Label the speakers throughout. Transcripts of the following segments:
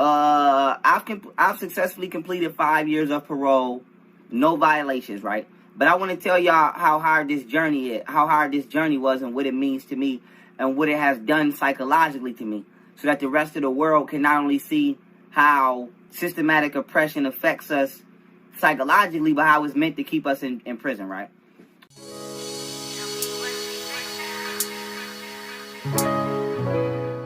Speaker 1: I've successfully completed 5 years of parole, no violations, right? But I want to tell y'all how hard this journey was, and what it means to me, and what it has done psychologically to me, so that the rest of the world can not only see how systematic oppression affects us psychologically, but how it's meant to keep us in prison, right?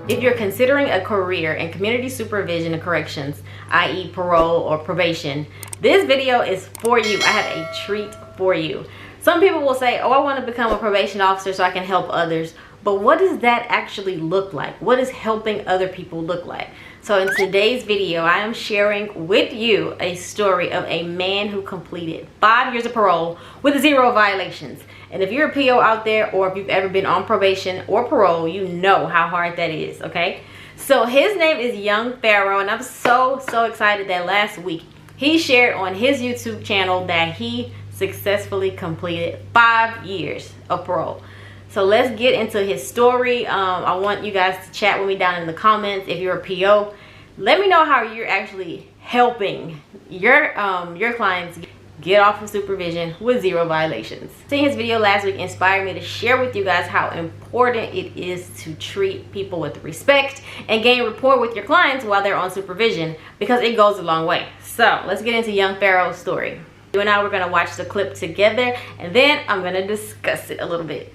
Speaker 2: If you're considering a career in community supervision and corrections, i.e. parole or probation, this video is for you. I have a treat for you. Some people will say, oh, I want to become a probation officer so I can help others. But what does that actually look like? What does helping other people look like? So in today's video, I am sharing with you a story of a man who completed 5 years of parole with 0 violations. And if you're a PO out there, or if you've ever been on probation or parole, you know how hard that is, okay? So his name is Young Pharaoh, and I'm so excited that last week he shared on his YouTube channel that he successfully completed 5 years of parole. So let's get into his story. I want you guys to chat with me down in the comments. If you're a PO, let me know how you're actually helping your clients get off of supervision with 0 violations. Seeing his video last week inspired me to share with you guys how important it is to treat people with respect and gain rapport with your clients while they're on supervision, because it goes a long way. So let's get into Young Pharaoh's story. You and I, we're gonna watch the clip together, and then I'm gonna discuss it a little bit.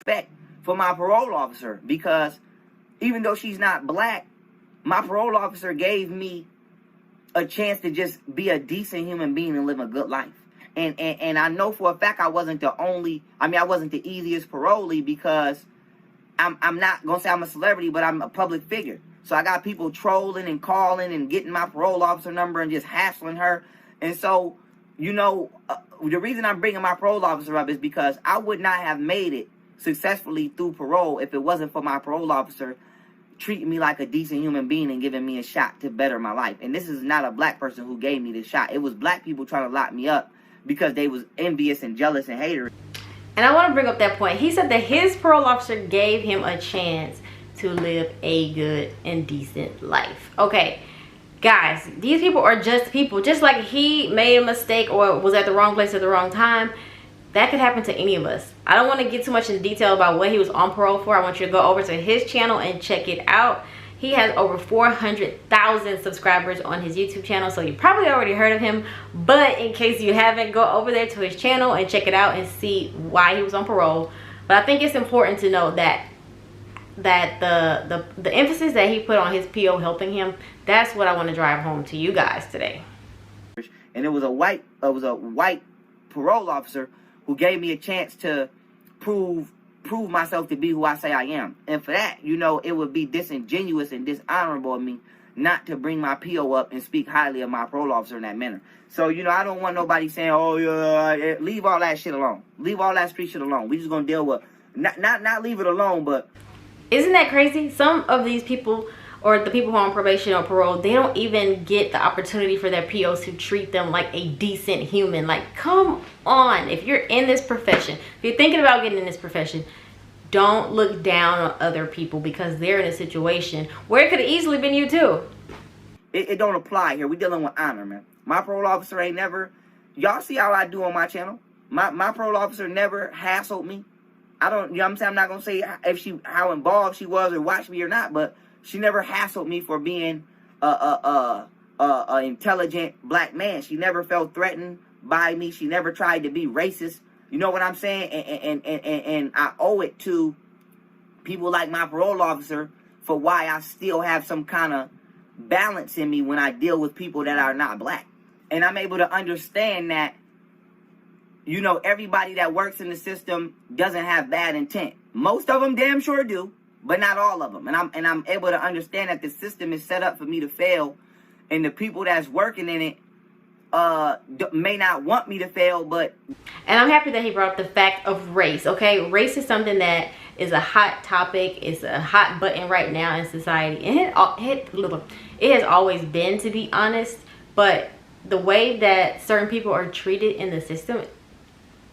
Speaker 1: Respect for my parole officer, because even though she's not black, my parole officer gave me a chance to just be a decent human being and live a good life. And I know for a fact I wasn't the easiest parolee, because I'm not gonna say I'm a celebrity, but I'm a public figure. So I got people trolling and calling and getting my parole officer number and just hassling her. And so, you know, the reason I'm bringing my parole officer up is because I would not have made it successfully through parole if it wasn't for my parole officer treating me like a decent human being and giving me a shot to better my life. And this is not a black person who gave me this shot. It was black people trying to lock me up because they was envious and jealous and haters.
Speaker 2: And I want to bring up that point. He said that his parole officer gave him a chance to live a good and decent life. Okay, guys, these people are just people. Just like he made a mistake or was at the wrong place at the wrong time, that could happen to any of us. I don't want to get too much in detail about what he was on parole for. I want you to go over to his channel and check it out. He has over 400,000 subscribers on his YouTube channel, so you probably already heard of him. But in case you haven't, go over there to his channel and check it out and see why he was on parole. But I think it's important to know that the emphasis that he put on his PO helping him, that's what I want to drive home to you guys today.
Speaker 1: And it was a white parole officer who gave me a chance to prove myself to be who I say I am. And for that, you know, it would be disingenuous and dishonorable of me not to bring my PO up and speak highly of my parole officer in that manner. So, you know, I don't want nobody saying, oh, yeah, leave all that shit alone. Leave all that street shit alone. We just gonna deal with, not leave it alone, but.
Speaker 2: Isn't that crazy? Some of these people, or the people who are on probation or parole, they don't even get the opportunity for their POs to treat them like a decent human. Like, come on. If you're in this profession, if you're thinking about getting in this profession, don't look down on other people because they're in a situation where it could have easily been you too.
Speaker 1: It don't apply here. We're dealing with honor, man. My parole officer ain't never, y'all see how I do on my channel. My parole officer never hassled me. I don't, you know what I'm saying? I'm not going to say how involved she was or watched me or not, but she never hassled me for being a intelligent black man. She never felt threatened by me. She never tried to be racist. You know what I'm saying? And I owe it to people like my parole officer for why I still have some kind of balance in me when I deal with people that are not black. And I'm able to understand that, you know, everybody that works in the system doesn't have bad intent. Most of them damn sure do, but not all of them. And I'm able to understand that the system is set up for me to fail, and the people that's working in it may not want me to fail, but.
Speaker 2: And I'm happy that he brought up the fact of race. Okay, race is something that is a hot topic. It's a hot button right now in society, and it has always been, to be honest. But the way that certain people are treated in the system,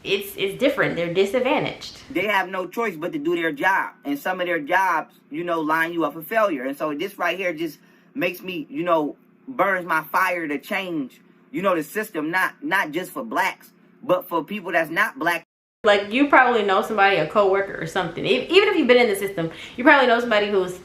Speaker 2: it's different. They're disadvantaged.
Speaker 1: They have no choice but to do their job. And some of their jobs, you know, line you up for failure. And so this right here just makes me, you know, burns my fire to change, you know, the system, not just for blacks, but for people that's not black.
Speaker 2: Like, you probably know somebody, a coworker or something. Even if you've been in the system, you probably know somebody who's,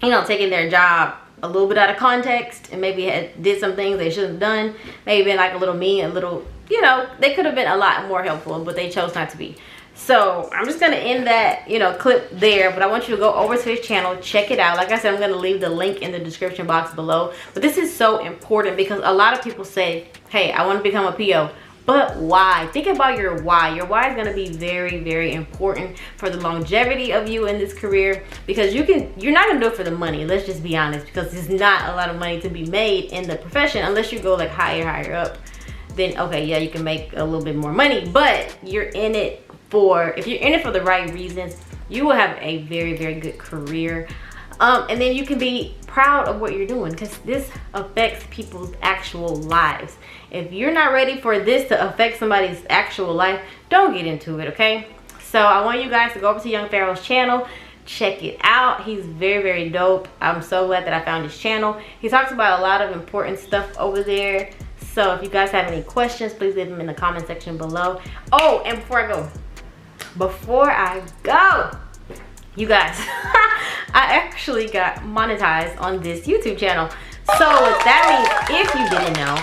Speaker 2: you know, taking their job a little bit out of context and maybe did some things they shouldn't have done. Maybe been like a little mean, a little, you know, they could have been a lot more helpful, but they chose not to be. So I'm just gonna end that, you know, clip there, but I want you to go over to his channel, check it out. Like I said, I'm gonna leave the link in the description box below. But this is so important because a lot of people say, hey, I want to become a PO. But why? Think about your why. Your why is going to be very, very important for the longevity of you in this career, because you're not going to do it for the money. Let's just be honest, because there's not a lot of money to be made in the profession unless you go like higher up. Then okay, yeah, you can make a little bit more money, but you're in it for, if you're in it for the right reasons, you will have a very, very good career. And then you can be proud of what you're doing, because this affects people's actual lives. If you're not ready for this to affect somebody's actual life, don't get into it, okay? So I want you guys to go over to Young Pharaoh's channel, check it out. He's very, very dope. I'm so glad that I found his channel. He talks about a lot of important stuff over there. So if you guys have any questions, please leave them in the comment section below. Oh, and before I go, you guys, I actually got monetized on this YouTube channel. So what that means, if you didn't know,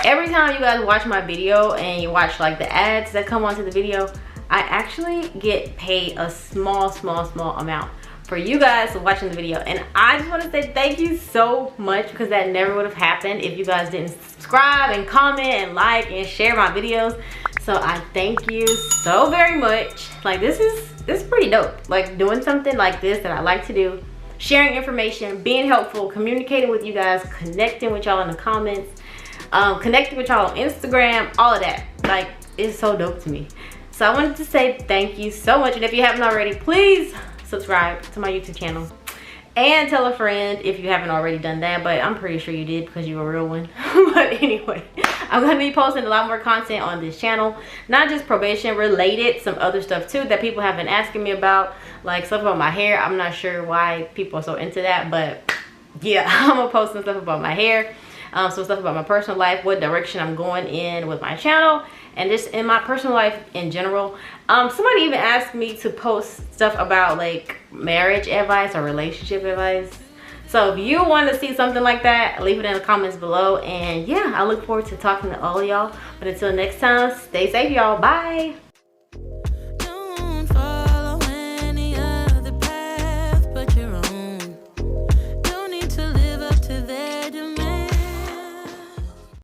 Speaker 2: every time you guys watch my video and you watch like the ads that come onto the video, I actually get paid a small amount for you guys watching the video. And I just want to say thank you so much, because that never would have happened if you guys didn't subscribe and comment and like and share my videos. So I thank you so very much. Like, this is pretty dope. Like, doing something like this that I like to do, sharing information, being helpful, communicating with you guys, connecting with y'all in the comments, connecting with y'all on Instagram, all of that. Like, it's so dope to me. So I wanted to say thank you so much. And if you haven't already, please subscribe to my YouTube channel and tell a friend if you haven't already done that, but I'm pretty sure you did because you're a real one. But anyway, I'm going to be posting a lot more content on this channel, not just probation related, some other stuff too that people have been asking me about, like stuff about my hair. I'm not sure why people are so into that, but yeah, I'm gonna post some stuff about my hair, some stuff about my personal life, what direction I'm going in with my channel, and just in my personal life in general. Somebody even asked me to post stuff about like marriage advice or relationship advice. So if you want to see something like that, leave it in the comments below. And yeah, I look forward to talking to all of y'all. But until next time, stay safe, y'all. Bye.